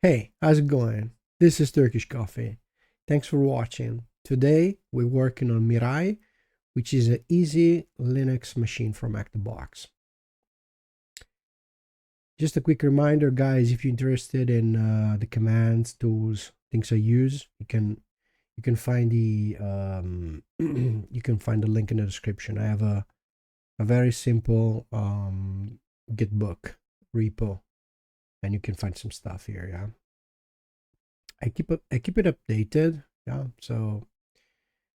Hey, how's it going? This is Turkish Coffee. Thanks for watching. Today we're working on Mirai, which is an easy Linux machine from out the box. Just a quick reminder, guys, if you're interested in the commands, tools, things I use, you can find the you can find the link in the description. I have a very simple Git book repo, and you can find some stuff here. Yeah. I keep it updated. Yeah. So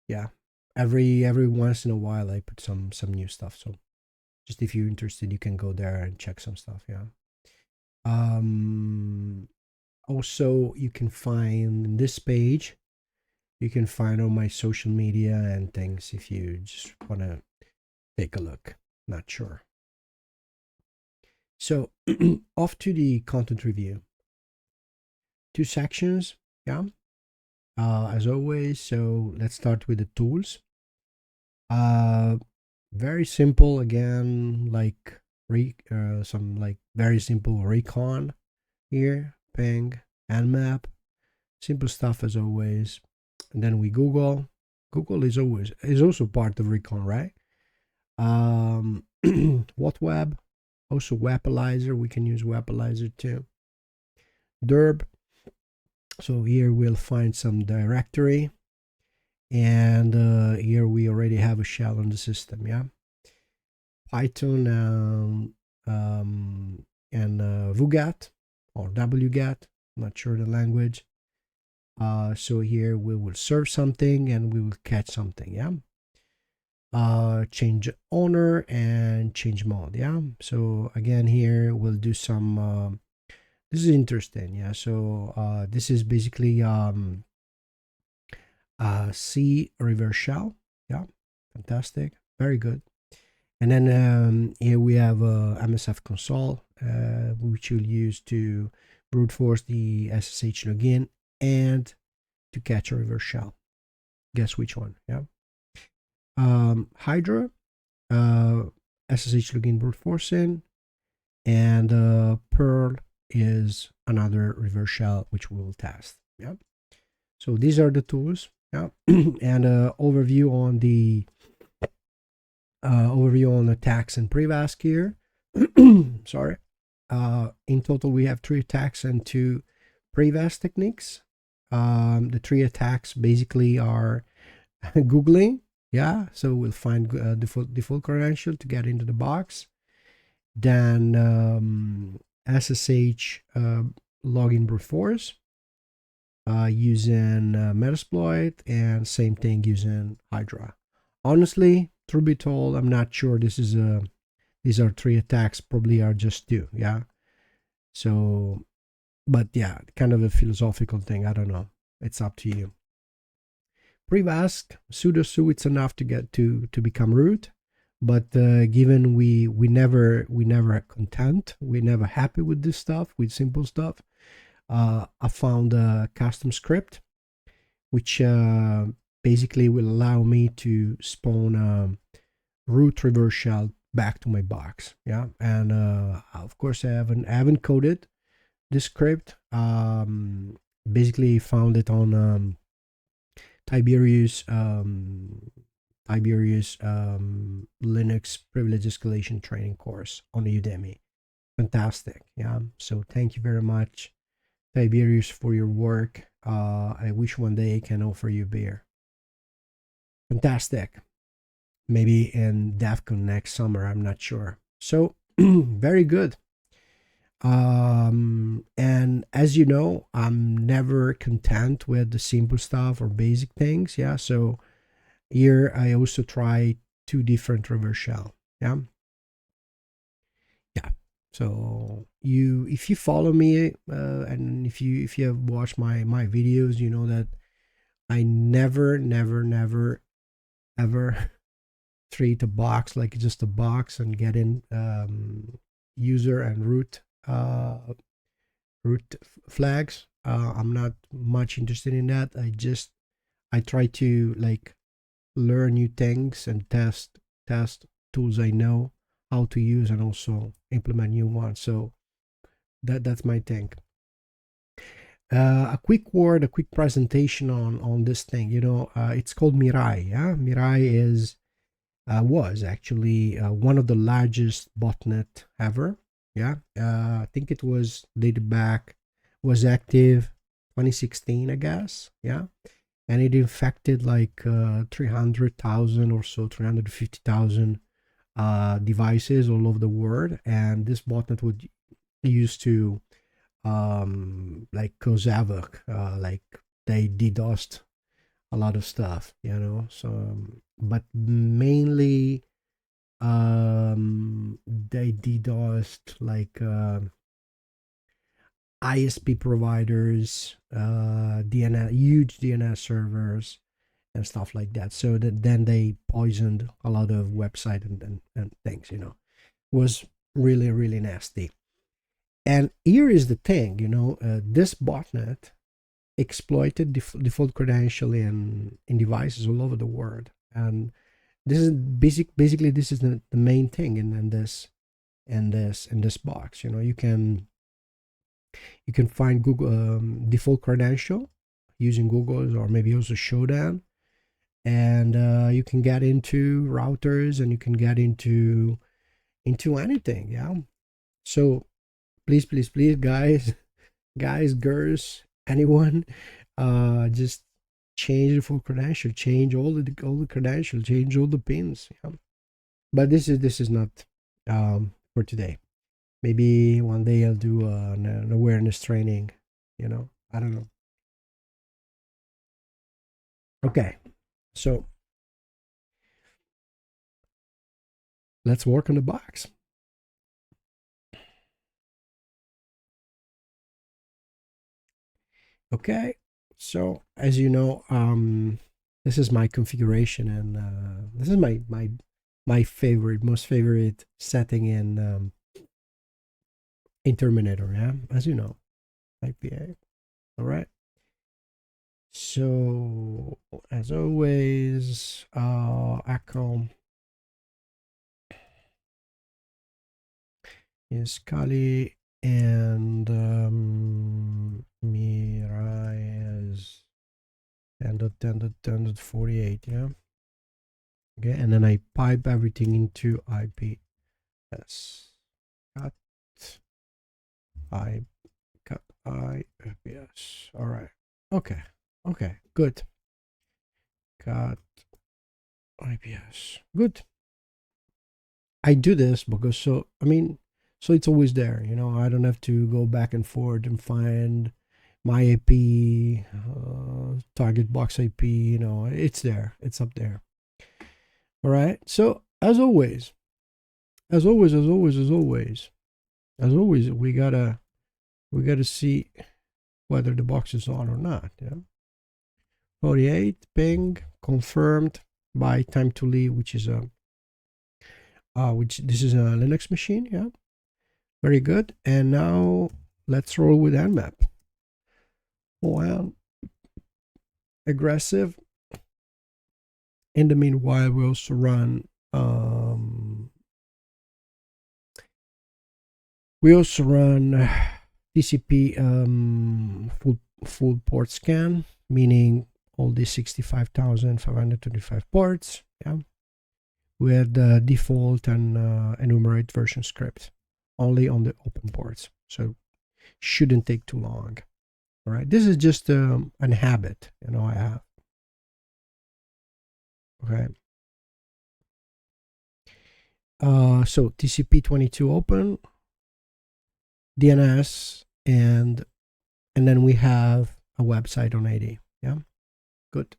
yeah, every once in a while I put some new stuff. So just if you're interested, you can go there and check some stuff. Yeah. Um. Also, you can find this page. You can find all my social media and things if you just want to take a look. Not sure. So off to the content review. Two sections. Yeah. As always, so let's start with the tools. Very simple again, like some like very simple Recon here, ping, nmap, simple stuff as always. And then we Google. Google is also part of Recon, right? What web? Also Webalizer. We can use Webalizer too. Derb. So here we'll find some directory, and here we already have a shell on the system. Yeah. Python and VuGat or wget, not sure the language. So here we will serve something and we will catch something. Yeah. Change owner and change mode. Yeah. So again, here we'll do some. This is interesting. Yeah. So this is basically C reverse shell. Yeah. Fantastic. Very good. And then here we have MSF console, which you'll use to brute force the SSH login and to catch a reverse shell. Guess which one? Yeah. Hydra, SSH login brute forcing, and perl is another reverse shell which we will test. Yeah. So these are the tools. Yeah. And overview on the attacks and Privesc here. Sorry. In total, we have 3 attacks and 2 Privesc techniques. The 3 attacks basically are Googling. Yeah, so we'll find default credential to get into the box. Then SSH login brute force using Metasploit, and same thing using Hydra. Honestly, truth be told, I'm not sure these are 3 attacks, probably are just 2. Yeah. So, but yeah, kind of a philosophical thing. I don't know. It's up to you. Privesc, sudo it's enough to get to become root, but given we never content, we never happy with this stuff, with simple stuff. I found a custom script which basically will allow me to spawn a root reverse shell back to my box. Yeah, and of course I haven't coded this script. Basically found it on Tiberius Linux privilege escalation training course on Udemy. Fantastic. Yeah. So thank you very much, Tiberius, for your work. I wish one day I can offer you beer. Fantastic. Maybe in DEFCON next summer. I'm not sure. So very good. And as you know, I'm never content with the simple stuff or basic things. Yeah. So here I also try 2 different reverse shell. Yeah. Yeah. So if you follow me and if you have watched my videos, you know that I never ever treat a box like just a box and get in user and root flags. I'm not much interested in that. I try to like learn new things and test tools I know how to use, and also implement new ones. So that's my thing. A quick word, a quick presentation on this thing. It's called Mirai. Yeah, Mirai is was actually one of the largest botnet ever. Yeah, I think it was dated back, was active 2016, I guess. Yeah, and it infected like 300,000 or so, 350,000 devices all over the world. And this botnet would used to like cause havoc, like they DDoSed a lot of stuff, so but mainly they DDoSed like ISP providers, DNS, huge DNS servers and stuff like that. So that then they poisoned a lot of website and things, was really, really nasty. And here is the thing, this botnet exploited default credential in devices all over the world. And this is basically this is the main thing in this box. You can find Google default credential using Google's, or maybe also Shodan, and you can get into routers, and you can get into anything. Yeah. So please, please, please, guys, girls, anyone, just change the full credential, change all the credentials, change all the pins. Yeah. But this is not for today. Maybe one day I'll do an awareness training. I don't know. Okay, so let's work on the box. Okay, so as you know, this is my configuration, and this is my favorite, most favorite setting in Terminator. Yeah, as you know, IPA. All right. So as always, Echo is Kali, and Mirai is 10.10.10.48. Yeah. Okay, and then I pipe everything into IPS. Cut I cut IPS. All right. Okay. Okay. Good. Cut IPS. Good. I do this because so it's always there. I don't have to go back and forth and find my IP, target box IP. It's there. It's up there. All right. So as always, we gotta see whether the box is on or not. Yeah. 48 ping confirmed by time to leave, which is this is a Linux machine. Yeah. Very good. And now let's roll with Nmap. Well, aggressive. In the meanwhile, we also run TCP full port scan, meaning all these 65,525 ports. Yeah, with the default and enumerate version script only on the open ports, so shouldn't take too long. All right, this is just an habit I have. Okay. So TCP 22 open, DNS, and then we have a website on 80. Yeah, good.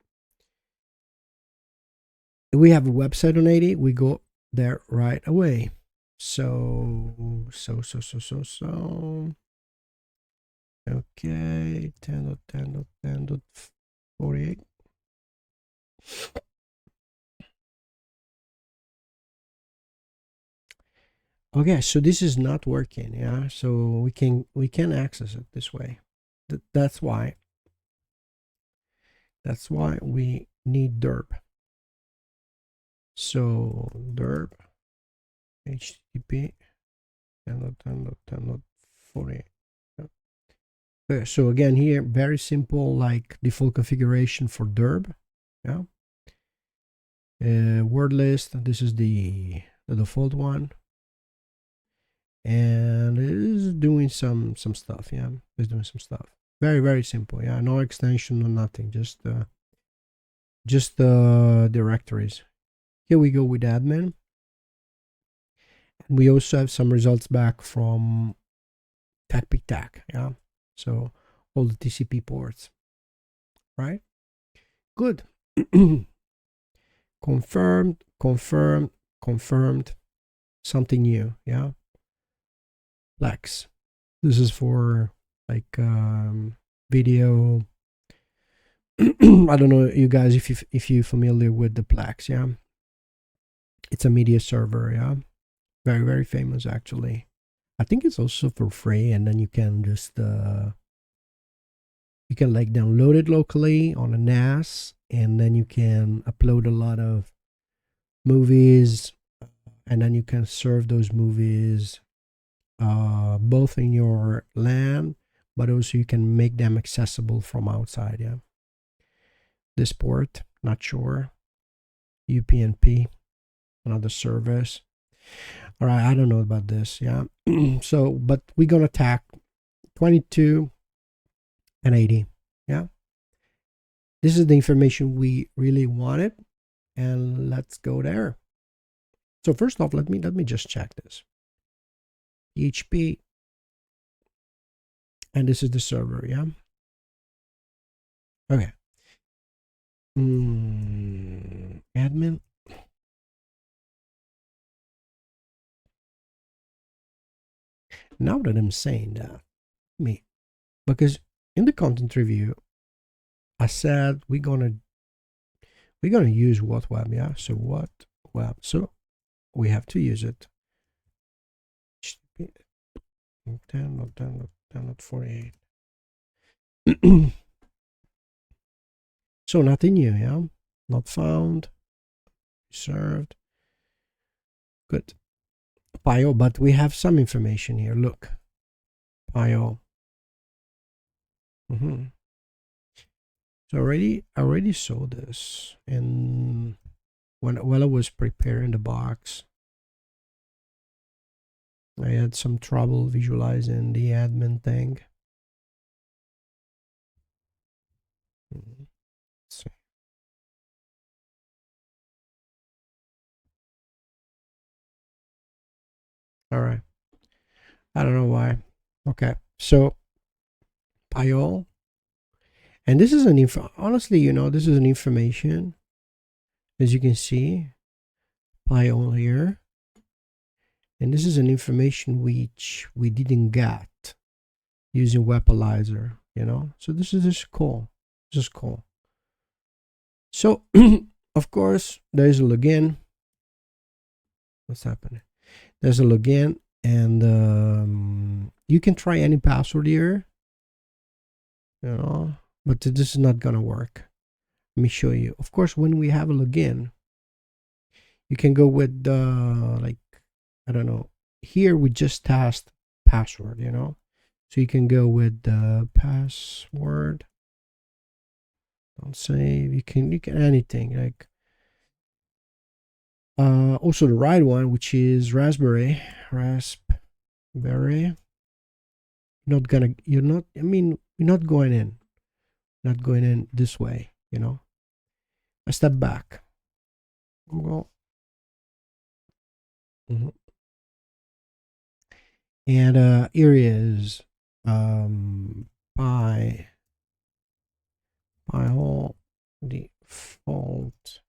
If we have a website on 80, we go there right away. So okay, 10.10.10.48. Okay, so this is not working. Yeah, so we can access it this way. That's why we need derp. So derp HTTP 10.10.10.48. So again, here, very simple, like default configuration for derb. Yeah. Word list, this is the default one. And it is doing some stuff. Yeah, it's doing some stuff. Very, very simple. Yeah, no extension, no nothing. Just directories. Here we go with admin. And we also have some results back from TAC. Yeah, so all the TCP ports. Right? Good. Confirmed, confirmed, confirmed. Something new. Yeah. Plex. This is for like video. I don't know, you guys, if you're familiar with the Plex. Yeah, it's a media server. Yeah, very, very famous actually. I think it's also for free, and then you can just you can like download it locally on a NAS, and then you can upload a lot of movies, and then you can serve those movies both in your LAN, but also you can make them accessible from outside. Yeah, this port, not sure. UPnP, another service. All right, I don't know about this. Yeah. So, but we're gonna attack 22 and 80. Yeah. This is the information we really wanted, and let's go there. So first off, let me just check this. PHP, and this is the server. Yeah. Okay. Admin. Now that I'm saying that, because in the content review, I said we're gonna use what web. Yeah. So what web? So we have to use it. 10, not 48. So nothing new, yeah? Not found. Served. Good. PIO, but we have some information here. Look. PIO. So I already saw this, and while I was preparing the box, I had some trouble visualizing the admin thing. Let's see. All right. I don't know why. Okay. So PIO. And this is an info. Honestly, this is an information. As you can see, PIO here. And this is an information which we didn't get using Webalizer, So this is just cool. Just cool. So, of course, there's a login. What's happening? There's a login, and you can try any password here, but this is not gonna work. Let me show you. Of course, when we have a login, you can go with like, I don't know. Here we just test password, So you can go with the password. Don't save. You can anything like. Also the right one, which is Raspberry. You're not going in. Not going in this way, A step back. Google. And here is by whole default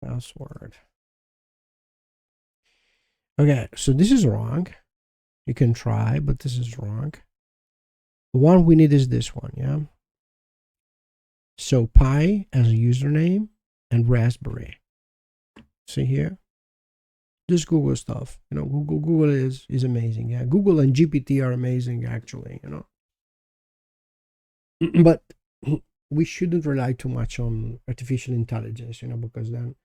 password. Okay, so this is wrong. You can try, but this is wrong. The one we need is this one, yeah? So Pi as a username and Raspberry. See here? Just Google stuff. Google is amazing. Yeah, Google and GPT are amazing, actually, But we shouldn't rely too much on artificial intelligence, because then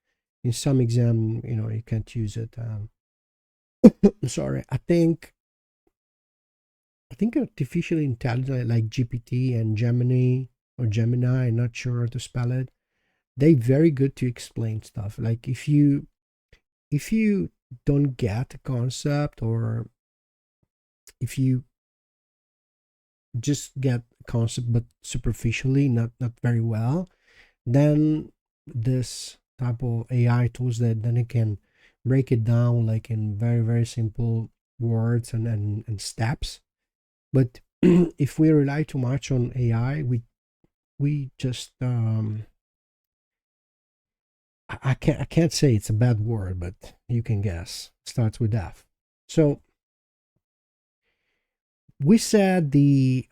in some exam, you can't use it. Sorry, I think I think artificial intelligence like GPT and Gemini or Gemini, I'm not sure how to spell it. They're very good to explain stuff. Like if you don't get a concept, or if you just get a concept but superficially, not very well, then this type of AI tools, that then it can break it down like in very, very simple words and steps. But if we rely too much on AI, we just I can't say it's a bad word, but you can guess. Starts with F. So we said the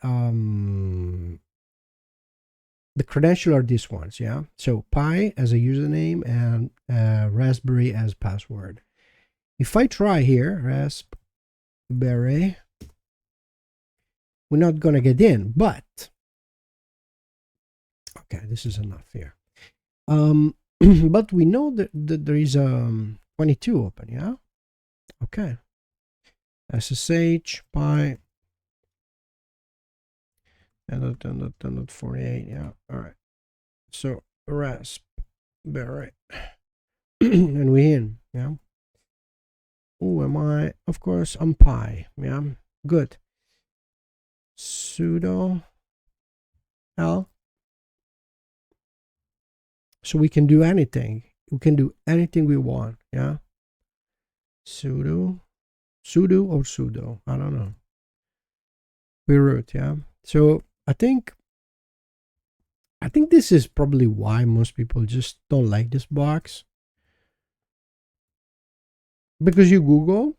credential are these ones, yeah. So Pi as a username and Raspberry as password. If I try here, Raspberry, we're not gonna get in, but okay, this is enough here. But we know that there is 22 open, yeah. Okay. SSH Pi and 48, yeah. All right. So Raspberry, and we in, yeah. Who am I? Of course, I'm Pi, yeah. Good. Sudo L. So we can do anything. We can do anything we want, yeah. Sudo or sudo, I don't know. We root, yeah. So I think this is probably why most people just don't like this box. Because you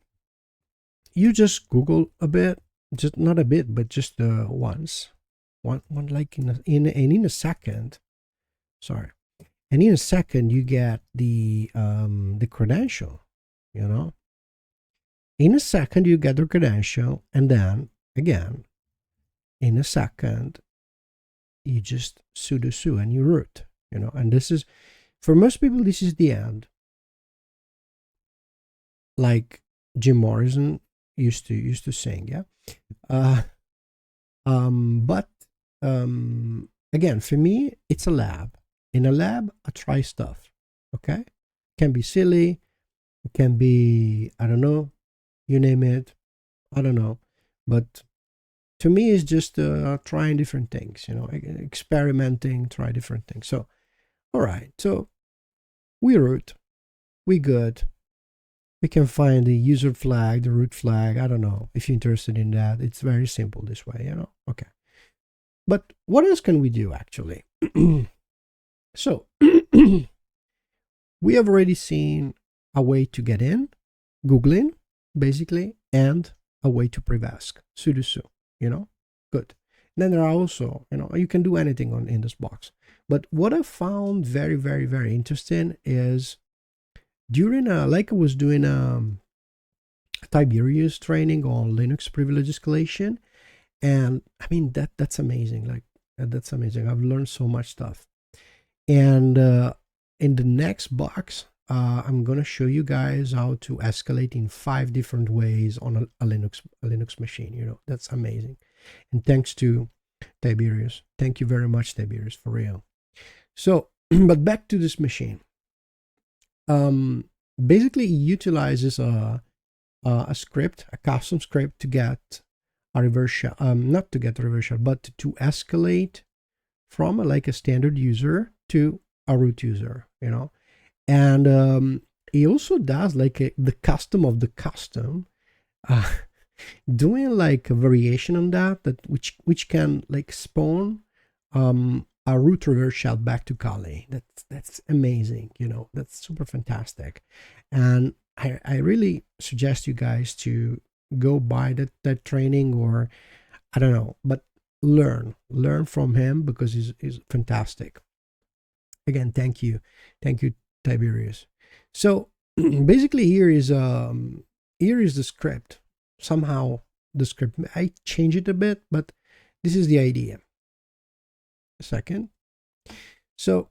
just Google a bit, just not a bit, but just once, one like in a second. Sorry, and in a second you get the credential. You know, in a second you get the credential, and then again, in a second, you just sudo su and you root. You know, and this is, for most people, this is the end. Like Jim Morrison used to sing, yeah. But again, for me, it's a lab. In a lab, I try stuff. Okay, it can be silly, it can be, I don't know, you name it, I don't know. But to me, it's just trying different things. You know, experimenting, try different things. So, all right, so we root, we good. We can find the user flag, the root flag. I don't know if you're interested in that. It's very simple this way, you know. Okay. But what else can we do actually? So we have already seen a way to get in, Googling, basically, and a way to Privesc, sudo su, you know. Good. Then there are also, you know, you can do anything in this box. But what I found very, very, very interesting is during like I was doing Tiberius training on Linux privilege escalation, and I mean that's amazing. Like that's amazing. I've learned so much stuff. And in the next box, I'm gonna show you guys how to escalate in 5 different ways on a Linux machine. You know, that's amazing. And thanks to Tiberius. Thank you very much, Tiberius, for real. So, but back to this machine. Basically, it utilizes a script, a custom script, to get a reverse shell, not to get a reverse shell, but to escalate from like a standard user to a root user, you know. And it also does like the custom of the custom, doing like a variation on that which can like spawn a root reverse shell back to Kali. That's amazing, you know. That's super fantastic, and I really suggest you guys to go buy that training, or I don't know, but learn from him because he's fantastic. Again, thank you Tiberius. So basically here is the script. Somehow the script, I change it a bit, but this is the idea. A second. So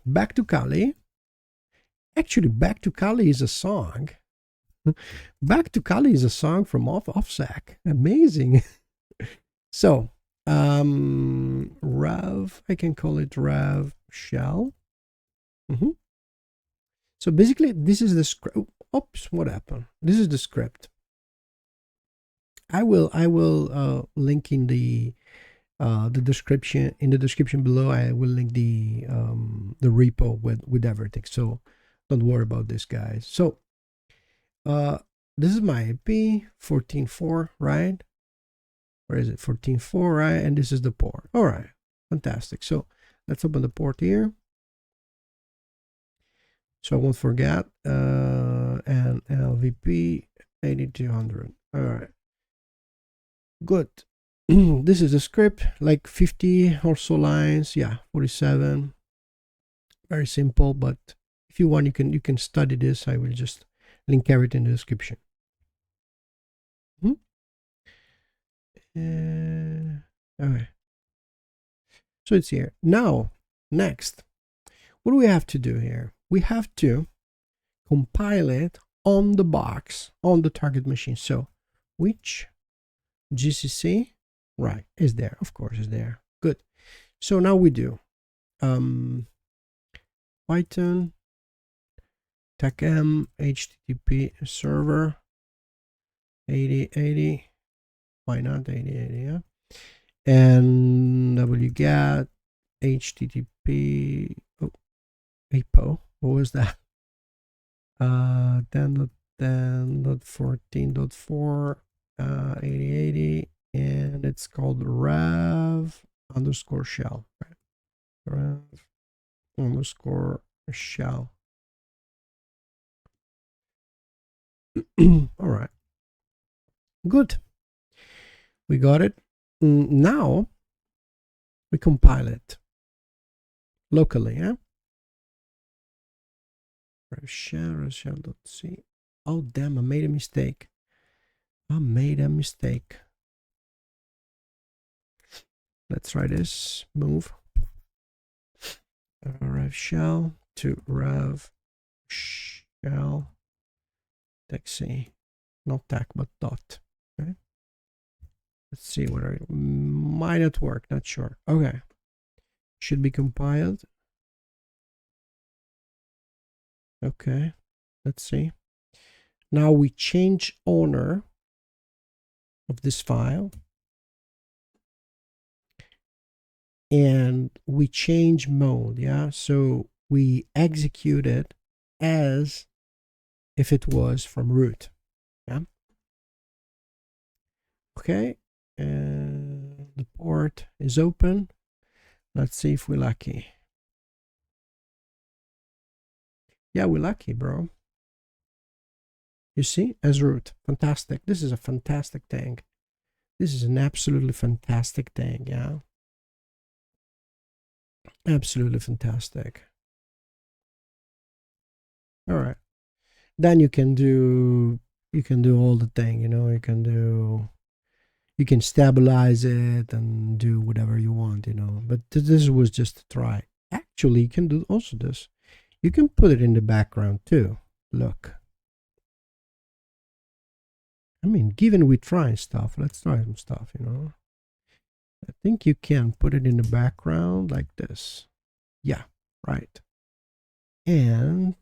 back to Kali. Actually, Back to Kali is a song. Back to Kali is a song from OffSec. Amazing. So rev, I can call it rev shell. So basically this is the script. Oops, what happened? This is the script. I will link in the description, in the description below. I will link the repo with everything, so don't worry about this, guys. So this is my IP 14.4, right? Where is it? 14.4, right? And this is the port. All right, fantastic. So let's open the port here, so I won't forget. And LVP 8200. All right, good. This is the script, like 50 or so lines. Yeah, 47. Very simple, but if you want, you can study this. I will just link everything in the description. Okay, so it's here now. Next, what do we have to do here? We have to compile it on the box, on the target machine. So which GCC, right, is there? Of course is there. Good. So now we do Python TechM HTTP server 8080. Why not 8080? Yeah. And wget HTTP. Oh, APO. What was that? 10.10.14.4 8080, and it's called rev underscore shell. Right? Rev underscore shell. All right, good, we got it. Now we compile it locally. Yeah, rev shell.c. Oh damn, I made a mistake. Let's try this. Move rev shell to rev shell tech c, not tech but dot. Okay, let's see whether it might not work, not sure. Okay, should be compiled. Okay, let's see. Now we change owner of this file, and we change mode. Yeah, so we execute it as if it was from root. Yeah. Okay, and the port is open. Let's see if we're lucky. Yeah, we're lucky, bro. You see, as root. Fantastic. This is a fantastic thing. This is an absolutely fantastic thing. Yeah, absolutely fantastic. All right, then you can do all the thing. You can stabilize it and do whatever you want. But this was just a try. Actually, you can do also this. You can put it in the background too. Look, I mean, given we try stuff, let's try some stuff. I think you can put it in the background like this. Yeah, right. And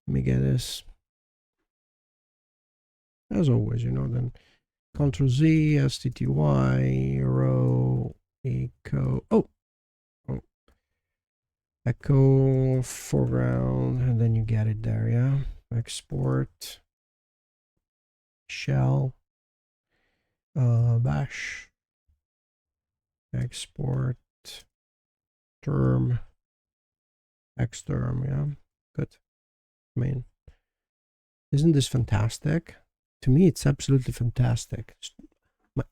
let me get this. As always, then Ctrl Z, STTY, row, echo. Oh, echo foreground, and then you get it there. Yeah, export shell, bash, export term, xterm. Yeah, good. I mean, isn't this fantastic? To me, it's absolutely fantastic.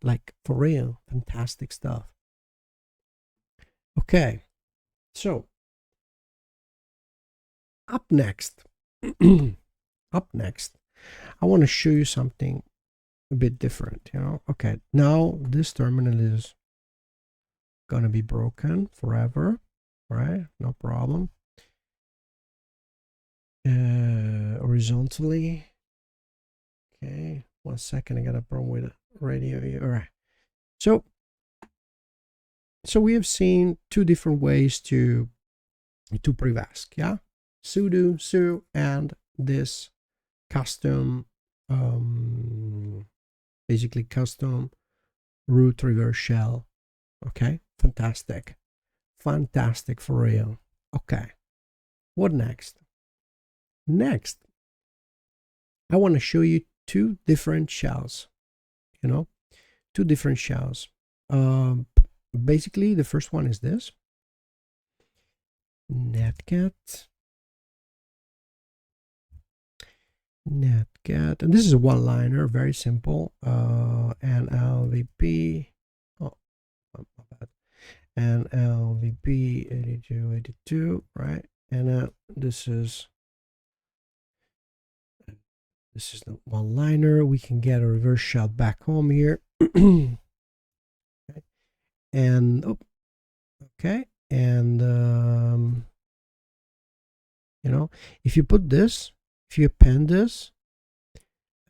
Like, for real, fantastic stuff. Okay, so up next, I want to show you something a bit different. Okay, now this terminal is gonna be broken forever, right? No problem. Horizontally. Okay, 1 second, I got a problem with the radio here. All right. So we have seen two different ways to Privesc, yeah? Sudo, su, and this custom, basically custom root reverse shell. Okay, fantastic. Fantastic for real. Okay, what next? Next, I want to show you two different shells, you know, two different shells. Basically, the first one is this netcat, and this is a one-liner, very simple. And LVP, oh, my bad, and LVP 8282, right? And this is the one-liner. We can get a reverse shell back home here. Okay. And oh, okay, and you know, if you put this, if you append this,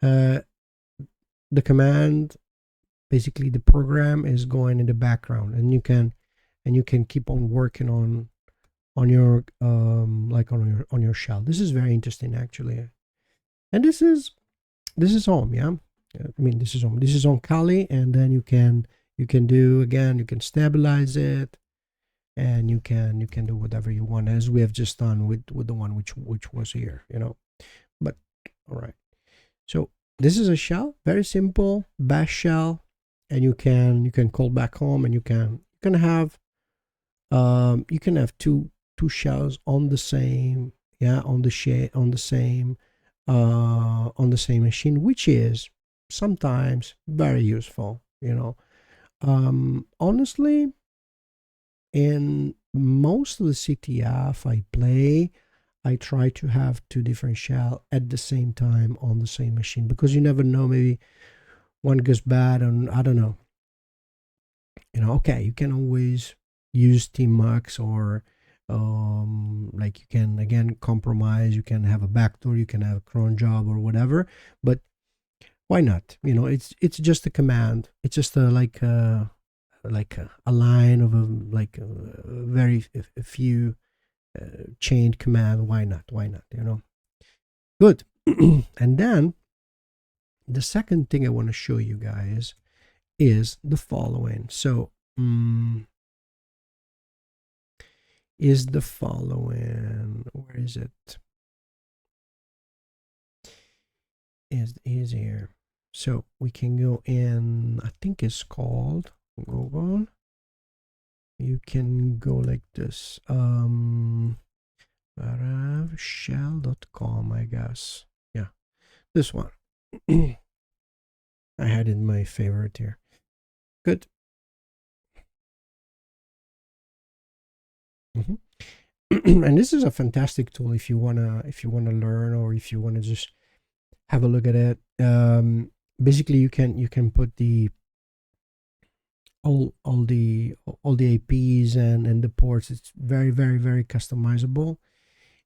the command, basically the program is going in the background, and you can keep on working on your like on your shell. This is very interesting actually, and this is home, yeah. I mean, this is home. This is on Kali, and then you can do again. You can stabilize it, and you can do whatever you want, as we have just done with the one which was here, you know. But all right, so this is a shell, very simple bash shell, and you can call back home, and you can have two shells on the same, yeah, on the same machine, which is sometimes very useful, you know. Honestly, in most of the CTF I play, I try to have two different shell at the same time on the same machine, because you never know, maybe one goes bad, and I don't know, you know. Okay, you can always use tmux, or like you can again compromise, you can have a backdoor, you can have a cron job or whatever, but why not? You know, it's just a command, it's just a like a line of very a few chained command. Why not, you know? Good. And then the second thing I want to show you guys is the following. So is the following, where is it? Is easier. So we can go in, I think it's called Google. You can go like this, shell.com, I guess. Yeah, this one. I had it in my favorite here. Good. And this is a fantastic tool if you wanna learn, or if you wanna just have a look at it. Basically, you can put the all the APs and the ports. It's very customizable,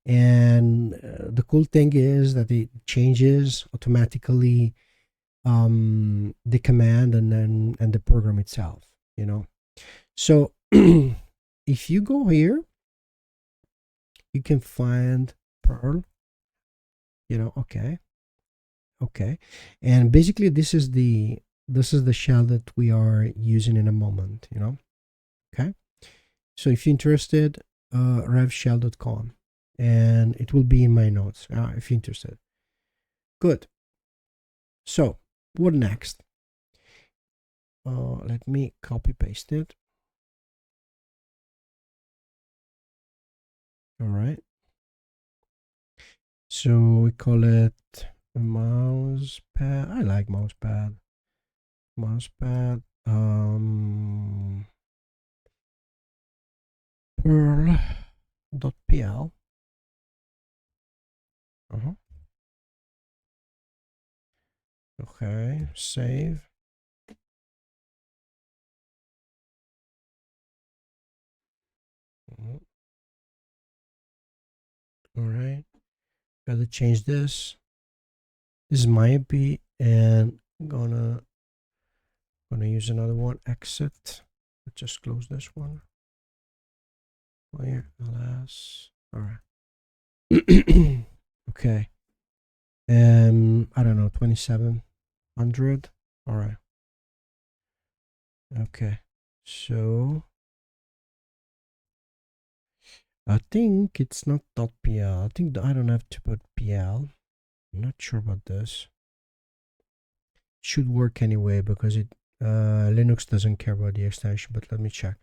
and the cool thing is that it changes automatically the command and the program itself, you know. So if you go here, you can find perl, you know. Okay, and basically this is the shell that we are using in a moment, you know. Okay, so if you're interested, revshell.com, and it will be in my notes if you're interested. Good. So what next? Let me copy paste it. All right, so we call it a mouse pad. I like mouse pad. Perl.pl. Okay, save. All right, gotta change this. This is my IP, and gonna use another one. Exit. Let's just close this one. Clear. Ls. All right. Okay. I don't know, 2700. All right. Okay. So I think it's not .pl. I think I don't have to put pl. I'm not sure about this. It should work anyway because it Linux doesn't care about the extension, but let me check.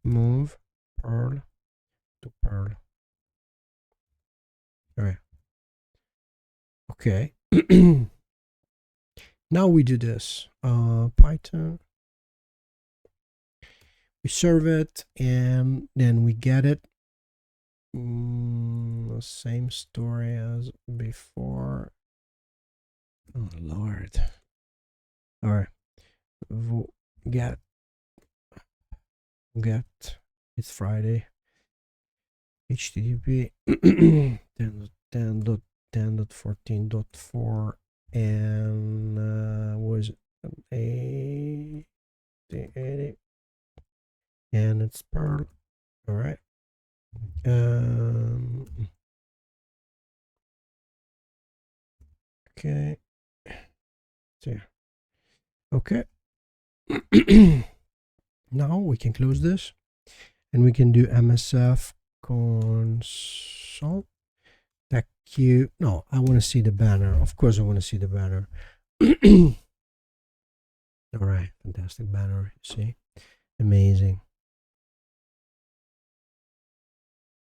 Move perl to perl. All right. Okay. Now we do this. Python. We serve it and then we get it. The same story as before. Oh Lord. All right. Get. It's Friday. HTTP 10.10.14.4 and was 80 and it's perl. All right. Okay. There. Okay. Now we can close this and we can do msf console. No, I want to see the banner. Of course I want to see the banner. All right, fantastic banner. You see, amazing.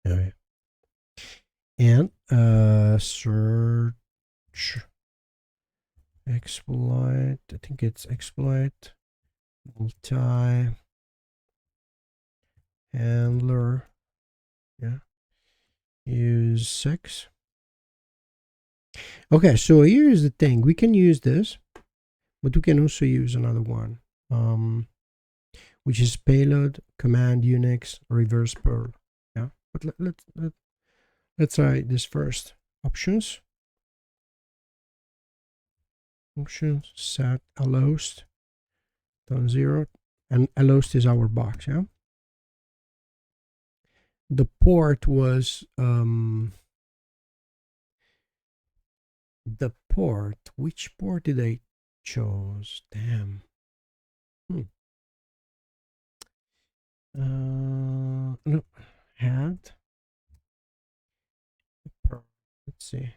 All right, and search exploit. I think it's exploit multi handler. Yeah, use 6. Okay, so here's the thing. We can use this, but we can also use another one, which is payload command Unix reverse perl. Yeah, but let's try this first. Options set allost done 0, and allost is our box. Yeah, the port was the port. Which port did I choose? Damn. No, had. Let's see.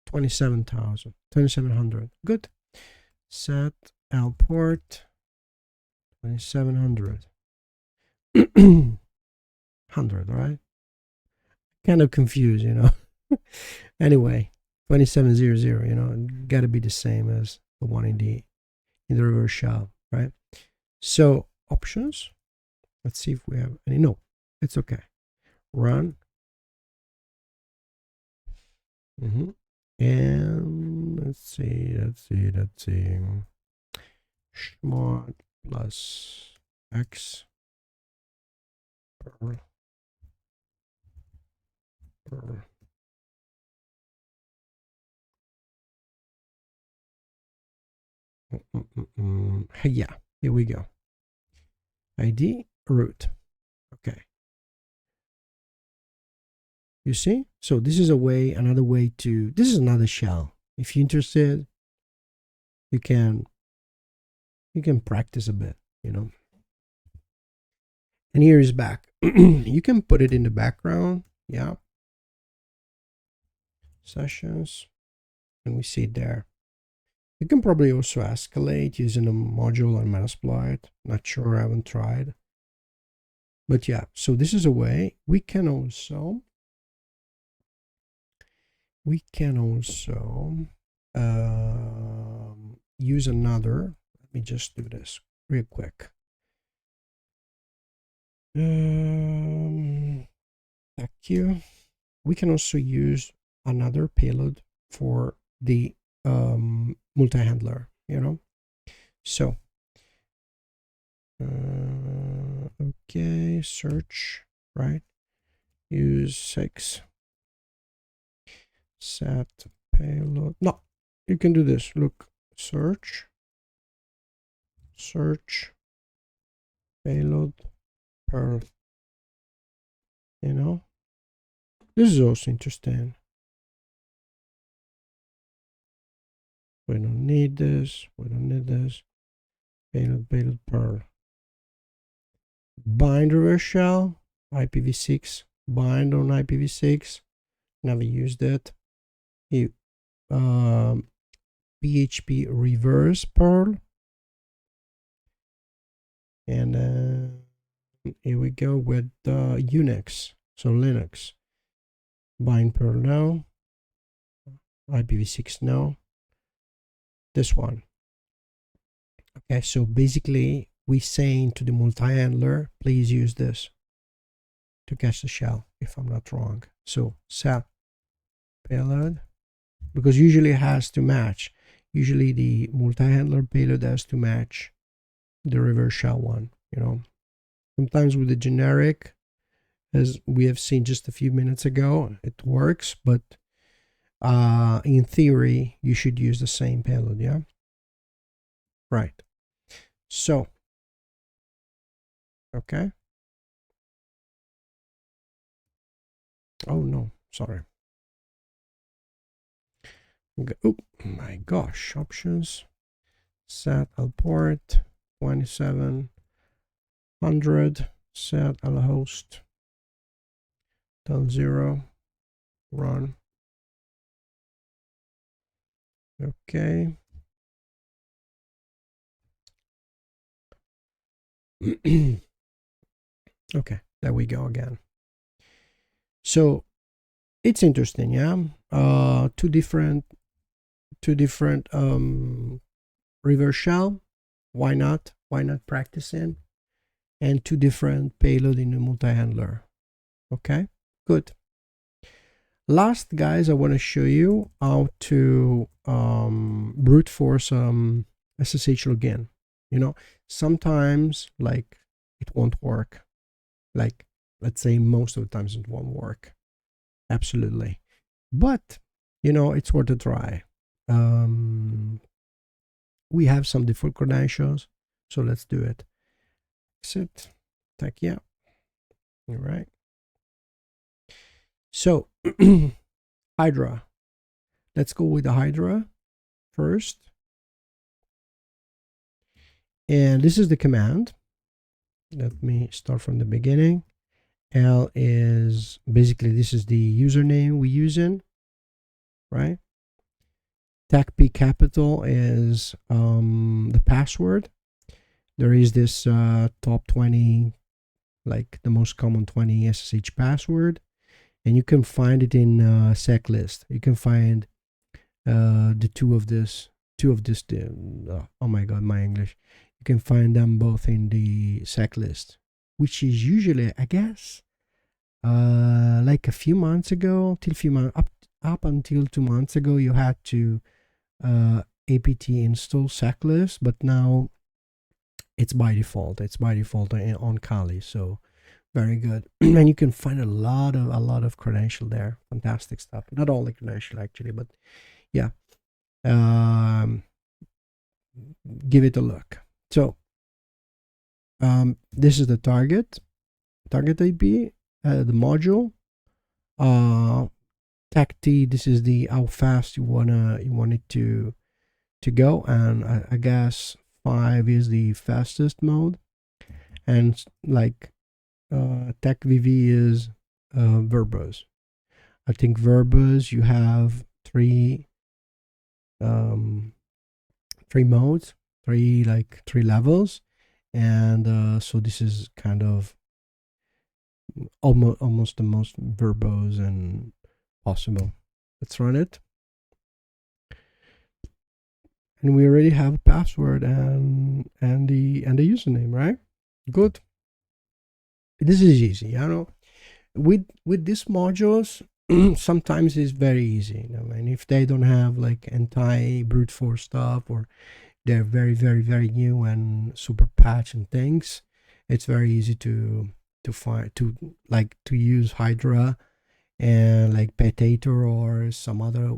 2700. Good. Set L port 2700. 100, right? Kind of confused, you know. Anyway, 2700, you know, got to be the same as the one in the reverse shell, right? So options. Let's see if we have any. No, it's okay. Run. And let's see. Chmod plus x perl. Yeah, here we go. ID root. Okay. You see? So this is another way to, this is another shell. If you're interested, you can practice a bit, you know. And here is back. You can put it in the background. Yeah. Sessions. And we see it there. You can probably also escalate using a module on Metasploit. Not sure, I haven't tried. But yeah, so this is a way. We can also use another. Let me just do this real quick. Thank you. We can also use another payload for the multi-handler, you know. So okay, search, right? Use 6. Set payload. No, you can do this. Look, search payload perl. You know, this is also interesting. We don't need this. We don't need this. Payload perl. Bind reverse shell, IPv6. Bind on IPv6. Never used it. PHP reverse perl. And here we go with Unix. So Linux. Bind perl no. IPv6 no. This one. Okay, so basically we're saying to the multi-handler, please use this to catch the shell, if I'm not wrong. So set payload, because usually it has to match. Usually the multi-handler payload has to match the reverse shell one, you know. Sometimes with the generic, as we have seen just a few minutes ago, it works, but in theory, you should use the same payload, yeah? Right. So, okay. Oh no, sorry. Oh my gosh, options. Set al port 2700. Set al host. Del 0. Run. Okay. Okay, there we go again. So it's interesting, yeah. Two different reverse shell. Why not? Why not practicing? And two different payload in the multi-handler. Okay, good. Last, guys, I want to show you how to brute force SSH login. You know, sometimes like it won't work. Like, let's say most of the times it won't work. Absolutely. But, you know, it's worth a try. We have some default credentials, so let's do it. Exit, tech, yeah. All right. So, Hydra. Let's go with the Hydra first. And this is the command. Let me start from the beginning. L is basically, this is the username we're using, right? TechP capital is the password. There is this top 20, like the most common 20 SSH password, and you can find it in sec list. You can find the two of this. Oh my god, my English. You can find them both in the sec list, which is usually, I guess, like a few months ago, up until 2 months ago, you had to apt install seclist, but now it's by default. It's by default on Kali, so very good. And you can find a lot of credential there. Fantastic stuff. Not all the credential actually, but yeah. Give it a look. So this is the target IP, the module. TechT, this is the how fast you want it to go, and I guess 5 is the fastest mode, and like TechVV is verbose. I think verbose, you have three modes, three levels, and so this is kind of almost the most verbose and possible. Let's run it. And we already have a password and the username, right? Good. This is easy, you know. With these modules, sometimes it's very easy. You know, and if they don't have like anti brute force stuff, or they're very new and super patch and things, it's very easy to use Hydra and like Potato or some other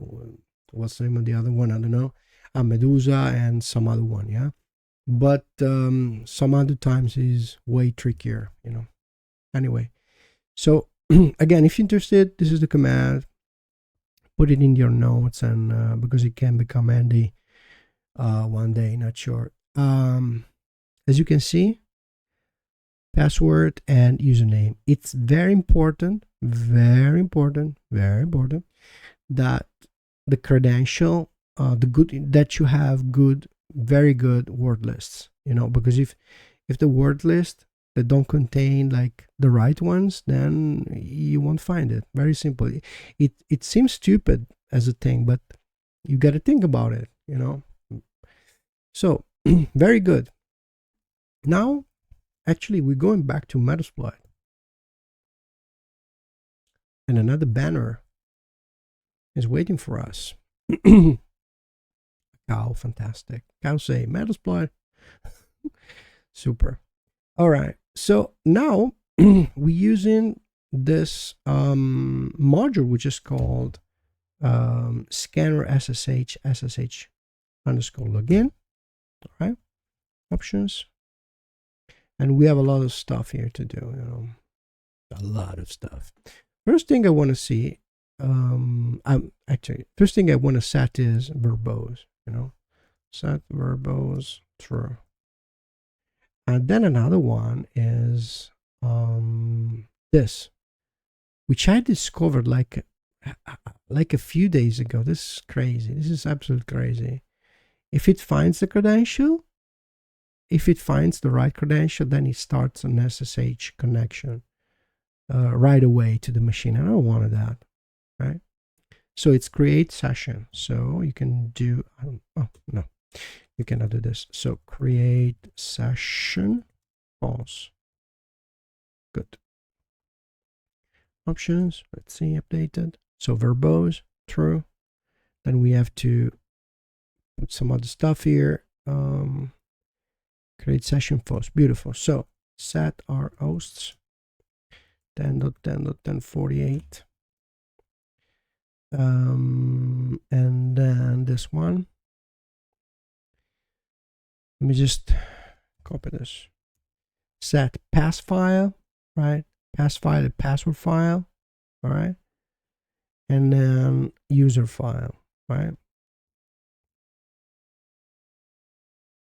what's the name of the other one? I don't know. A Medusa and some other one, yeah. But some other times is way trickier, you know. Anyway, so again, if you're interested, this is the command. Put it in your notes, and because it can become handy one day, not sure. As you can see, password and username. It's very important, very important, very important that the credential, that you have good, very good word lists, you know, because if the word list that don't contain like the right ones, then you won't find it. Very simple. It seems stupid as a thing, but you got to think about it, you know. So very good. Now actually we're going back to Metasploit, and another banner is waiting for us. Cow, fantastic. Cow say Metasploit. Super. All right, so now we're using this module which is called scanner SSH underscore login. All right, options, and we have a lot of stuff here to do, you know, a lot of stuff. First thing I want to see, first thing I want to set is verbose, you know, set verbose true. And then another one is this, which I discovered like a few days ago. This is crazy. This is absolutely crazy. If it finds the credential, if it finds the right credential, then it starts an SSH connection right away to the machine. I don't want that, right? So it's create session. So you can do, oh no, you cannot do this. So create session, false. Good. Options, let's see, updated. So verbose, true. Then we have to put some other stuff here. Create session false, beautiful. So set our hosts 10.10.1048. And then this one. Let me just copy this. Set pass file, right? Pass file and password file, all right? And then user file, right?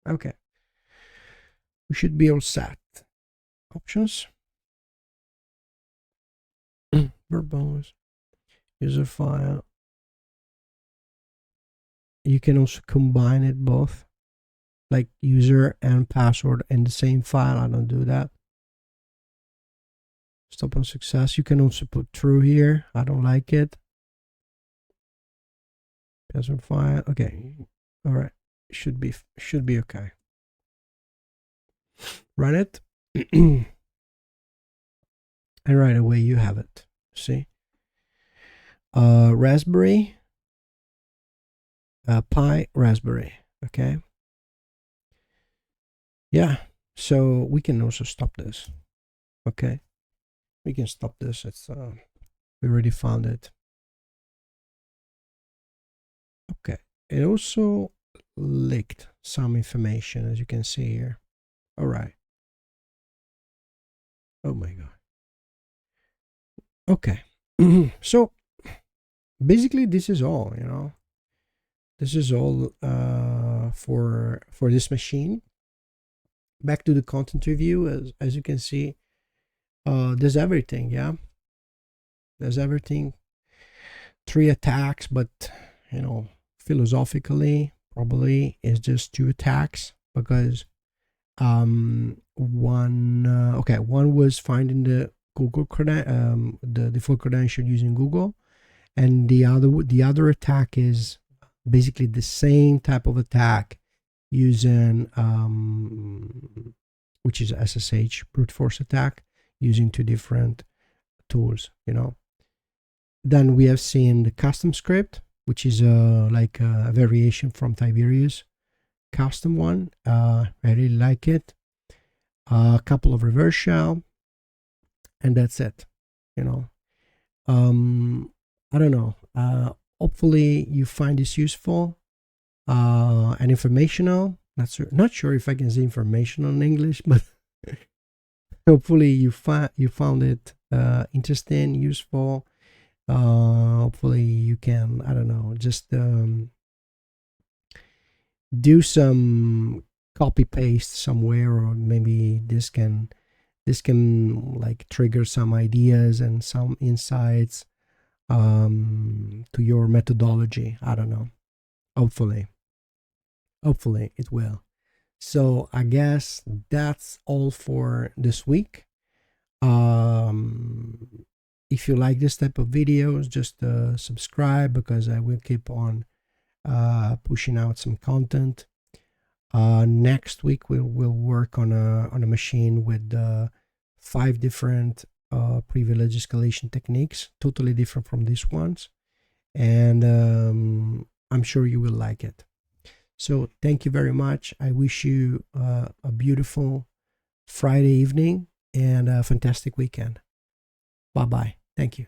Okay. We should be all set. Options. Verbose. User file. You can also combine it both, like user and password in the same file. I don't do that. Stop on success. You can also put true here. I don't like it. Password file. Okay. All right. Should be okay. Run it. And right away you have it. See? Raspberry. Pi Raspberry. Okay. Yeah. So we can also stop this. Okay. We can stop this. It's we already found it. Okay. It also leaked some information, as you can see here. All right. Oh my god. Okay. So basically this is all, you know. This is all for this machine. Back to the content review. As you can see, there's everything. Yeah, there's everything. 3 attacks, but you know, philosophically probably is just 2 attacks, because one was finding the Google the default credential using Google, and the other attack is basically the same type of attack using which is SSH brute force attack, using 2 different tools, you know. Then we have seen the custom script, which is like a variation from Tiberius custom one. I really like it. A couple of reverse shell, and that's it, you know. I don't know. hopefully you find this useful and informational. Not sure if I can say informational in English, but hopefully you found it interesting, useful. Hopefully you can, I don't know, just do some copy paste somewhere, or maybe this can like trigger some ideas and some insights to your methodology. I don't know. Hopefully it will. So I guess that's all for this week. If you like this type of videos, just subscribe, because I will keep on pushing out some content. Next week we'll work on a machine with 5 different privilege escalation techniques, totally different from these ones, and I'm sure you will like it. So thank you very much. I wish you a beautiful Friday evening and a fantastic weekend. Bye bye. Thank you.